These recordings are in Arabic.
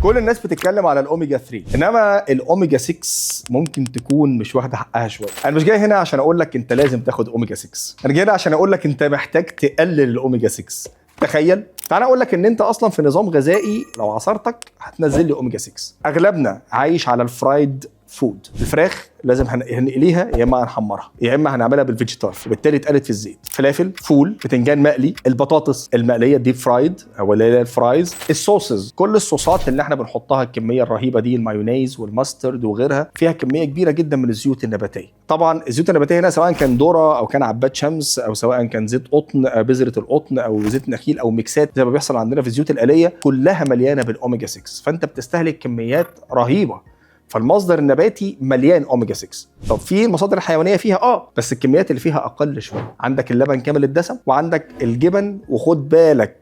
كل الناس بتتكلم على الاوميجا 3، انما الاوميجا 6 ممكن تكون مش واخده حقها شويه. انا مش جاي هنا عشان اقول لك انت لازم تاخد اوميجا 6، انا جاي هنا عشان اقول لك انت محتاج تقلل الاوميجا 6. تخيل، تعال اقول لك ان انت اصلا في نظام غذائي لو عصرتك هتنزل لي اوميجا 6. اغلبنا عايش على الفرايد فود، الفراخ لازم هنقليها يا اما هنحمرها يا اما هنعملها بالفيجيتار، وبالتالي اتقلت في الزيت. فلافل، فول، بتنجان مقلي، البطاطس المقليه ديب فرايد او اللي هي الفرايز، الصوصز، كل الصوصات اللي احنا بنحطها الكميه الرهيبه دي، المايونيز والماسترد وغيرها، فيها كميه كبيره جدا من الزيوت النباتيه. طبعا الزيوت النباتيه هنا سواء كان ذره او كان عباد شمس او سواء كان زيت قطن، بذره القطن او زيت نخيل او ميكسات زي ما بيحصل عندنا في الزيوت الآلية، كلها مليانه بالاوميجا 6. فانت بتستهلك كميات رهيبه، فالمصدر النباتي مليان اوميجا 6. طب في المصادر الحيوانيه فيها بس الكميات اللي فيها اقل شويه. عندك اللبن كامل الدسم، وعندك الجبن، وخد بالك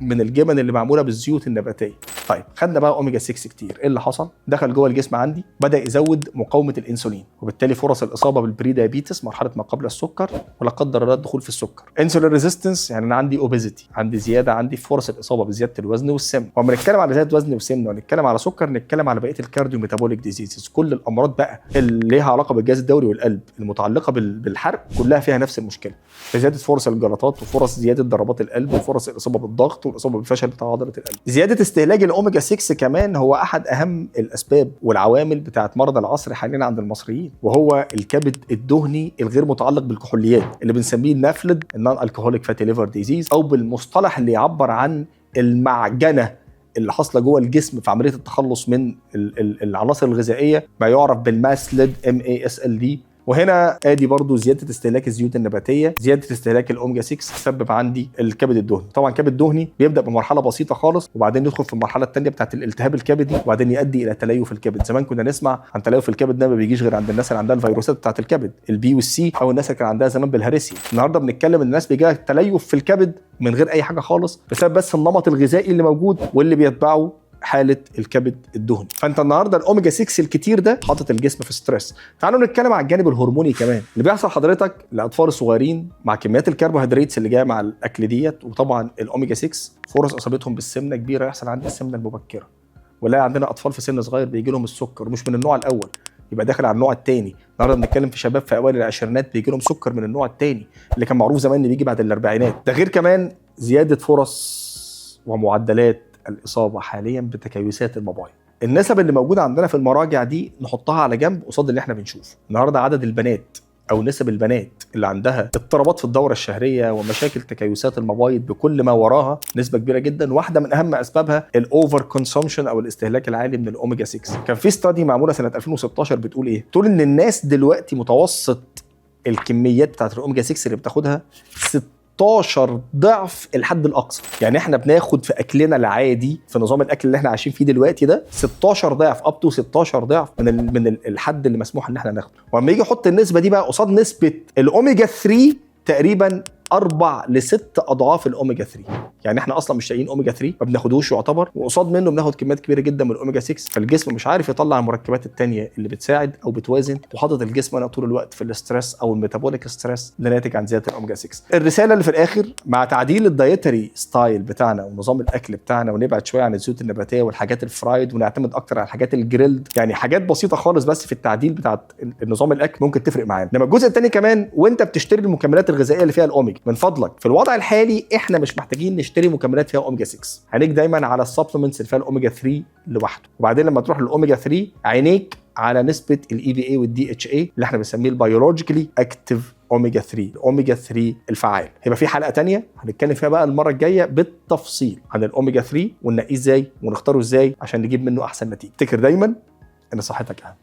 من الجبن اللي معموله بالزيوت النباتيه. طيب خدنا بقى اوميجا 6 كتير، ايه اللي حصل؟ دخل جوه الجسم عندي، بدا يزود مقاومه الانسولين، وبالتالي فرص الاصابه بالبري دايابيتس، مرحله ما قبل السكر، ولا قدر الله الدخول في السكر. انسولين ريزيستنس، يعني انا عندي اوبيزيتي، عندي زياده، عندي فرص الاصابه بزياده الوزن والسمنه. وما نتكلم على زياده وزن وسمنه ونتكلم على سكر، نتكلم على بقيه الكارديو ميتابوليك ديزيزز، كل الامراض بقى اللي ليها علاقه بالجهاز الدوري والقلب المتعلقه بالحرق، كلها فيها نفس المشكله، زياده فرص الجلطات وفرص زياده ضربات القلب وفرص الاصابه بالضغط والاصابه بالفشل بتاع عضله القلب. زياده استهلاك الاوميجا 6 كمان هو احد اهم الاسباب والعوامل بتاعه مرض العصر حاليا عند المصريين، وهو الكبد الدهني الغير متعلق بالكحوليات اللي بنسميه النافلد، النون الكحوليك فاتي ليفر ديزيز، او بالمصطلح اللي يعبر عن المعجنه اللي حاصله جوه الجسم في عمليه التخلص من العناصر الغذائيه، ما يعرف بالماسلد MASLD. وهنا ادي برضو زياده استهلاك الزيوت النباتيه، زياده استهلاك الاوميجا 6 تسبب عندي الكبد الدهني. طبعا الكبد الدهني بيبدا بمرحله بسيطه خالص، وبعدين يدخل في المرحله الثانيه بتاعه الالتهاب الكبدي، وبعدين يؤدي الى تليف الكبد. زمان كنا نسمع عن تليف الكبد، ده ما بيجيش غير عند الناس اللي عندها الفيروسات بتاعه الكبد، البي والسي، او الناس اللي كان عندها زمان بالهارسيا. النهارده بنتكلم ان الناس بيجي لها تليف في الكبد من غير اي حاجه خالص، بسبب بس النمط الغذائي اللي موجود واللي بيتبعه حاله الكبد الدهني. فانت النهارده الاوميجا 6 الكتير ده حاطط الجسم في ستريس. تعالوا نتكلم على الجانب الهرموني كمان اللي بيحصل حضرتك لاطفال الصغيرين مع كميات الكربوهيدرات اللي جايه مع الاكل ديت، وطبعا الاوميجا 6 فرص اصابتهم بالسمنه كبيره، يحصل عندي السمنه المبكره، ولا عندنا اطفال في سن صغير بيجي لهم السكر مش من النوع الاول، يبقى داخل على النوع الثاني. النهارده بنتكلم في شباب في اوائل العشرينات بيجي لهم سكر من النوع الثاني اللي كان معروف زمان ان بيجي بعد الاربعينات. ده غير كمان زياده فرص ومعدلات الإصابة حاليا بتكيسات المبايض. النسب اللي موجودة عندنا في المراجع دي نحطها على جنب قصاد اللي احنا بنشوفه. النهاردة عدد البنات أو نسب البنات اللي عندها اضطرابات في الدورة الشهرية ومشاكل تكيسات المبايض بكل ما وراها نسبة كبيرة جدا، واحدة من أهم أسبابها الأوفر كونسومشن أو الاستهلاك العالي من الأوميجا 6. كان في ستادي معمولة سنة 2016 بتقول إيه؟ بتقول إن الناس دلوقتي متوسط الكميات بتاعت الأوميجا 6 اللي بتاخدها 16 ضعف الحد الاقصى. يعني احنا بناخد في اكلنا العادي في نظام الاكل اللي احنا عايشين فيه دلوقتي ده 16 ضعف، اب تو 16 ضعف من الحد اللي مسموح ان احنا ناخده. ولما يجي يحط النسبه دي بقى قصاد نسبه الاوميجا 3، تقريبا 4 ل6 اضعاف الاوميجا 3. يعني احنا اصلا مش لاقيين اوميجا 3 ما بناخدوش يعتبر، وقصاد منه بناخد كميات كبيره جدا من الاوميجا 6. فالجسم مش عارف يطلع المركبات الثانيه اللي بتساعد او بتوازن، وحاطط الجسم انا طول الوقت في الاسترس او الميتابوليك ستريس اللي ناتج عن زياده الاوميجا 6. الرساله اللي في الاخر، مع تعديل الدايتري ستايل بتاعنا ونظام الاكل بتاعنا، ونبعد شويه عن الزيوت النباتيه والحاجات الفرايد ونعتمد اكتر على الحاجات الجريلد، يعني حاجات بسيطه خالص بس في التعديل بتاع النظام الاكل ممكن تفرق معانا. لما الجزء الثاني كمان، وانت بتشتري المكملات الغذائيه اللي فيها الاوميجا، من فضلك في الوضع الحالي احنا مش محتاجين نشتري مكملات فيها اوميجا 6. عينيك دايما على السبلمنتس اللي فيها الاوميجا 3 لوحده، وبعدين لما تروح للاوميجا 3 عينيك على نسبه الEPA والDHA اللي احنا بنسميه البيولوجيكالي اكتيف اوميجا 3، الاوميجا 3 الفعال. هيبقى في حلقه تانية هنتكلم فيها بقى المره الجايه بالتفصيل عن الاوميجا 3 وننقيه ازاي ونختاره ازاي عشان نجيب منه احسن نتيجه. افتكر دايما ان صحتك اهم.